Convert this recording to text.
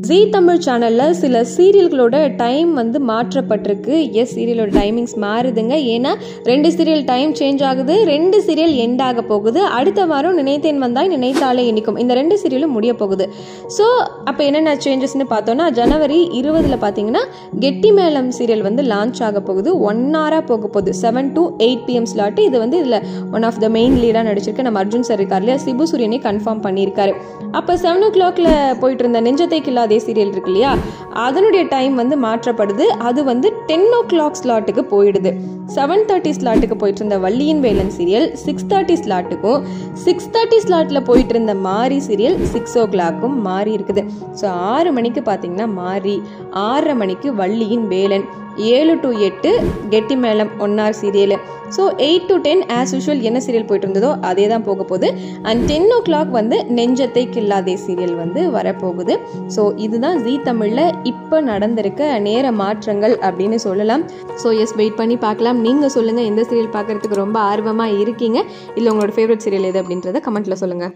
ஜீ தமிழ் சேனலில் சில சீரியல்களோட டைம் வந்து மாற்றப்பட்டிருக்கு. சீரியலோட டைமிங்ஸ் மாறுதுங்க. ஏன்னா 2 சீரியல் டைம் சேஞ்ச் ஆகுது, 2 சீரியல் எண்ட் ஆக போகுது. அடுத்த வாரம் நினைத்தேன் வந்தாய் நினைத்தாலே இனிக்கும், இந்த 2 சீரியலும் முடிய போகுது. ஸோ அப்போ என்னென்ன சேஞ்சஸ்ன்னு பார்த்தோன்னா, ஜனவரி 20 பார்த்தீங்கன்னா கெட்டி மேளம் சீரியல் வந்து லான்ச் ஆக போகுது. 1 hour போக போகுது, 7 to 8 PM ஸ்லாட்டு. இது வந்து இதில் ஒன் ஆஃப் த மெயின் லீடாக நடிச்சிருக்கு நம்ம அர்ஜுன் சார் இருக்கார் இல்லையா, சிபு சூரியனே கன்ஃபார்ம் பண்ணியிருக்காரு. அப்போ 7 o'clock போயிட்டு இருந்த நெஞ்சத்தை கில்லாதே சீரியல் இருக்கு இல்லையா, அதனுடைய டைம் வந்து மாற்றப்படுது. அது வந்து 10 o'clock ஸ்லாட்டுக்கு போயிடுது. 7:30 ஸ்லாட்டுக்கு போயிட்டு இருந்த வள்ளியின் வேலன் சீரியல் 6:30 ஸ்லாட்டுக்கும், 6:30 ஸ்லாட்டில் போயிட்டு இருந்த மாரி சீரியல் 6 o'clock மாறி இருக்குது. ஸோ 6 மணிக்கு பார்த்தீங்கன்னா மாரி, 6:30 மணிக்கு வள்ளியின் வேலன், 7 to 8 கெட்டி மேளம் 1 hour serial. So 8 to 10 as usual என்ன சீரியல் போயிட்டு இருந்ததோ அதே தான் போக போகுது. அண்ட் 10 o'clock வந்து நெஞ்சத்தை கில்லாதே சீரியல் வந்து வரப்போகுது. ஸோ இதுதான் ஜீ தமிழில் இப்போ நடந்திருக்க நேர மாற்றங்கள் அப்படின்னு சொல்லலாம். ஸோ வெயிட் பண்ணி பார்க்கலாம். நீங்கள் சொல்லுங்கள், எந்த சீரியல் பார்க்குறதுக்கு ரொம்ப ஆர்வமாக இருக்கீங்க, இல்லை உங்களோட ஃபேவரட் சீரியல் எது அப்படின்றத கமெண்ட்டில் சொல்லுங்கள்.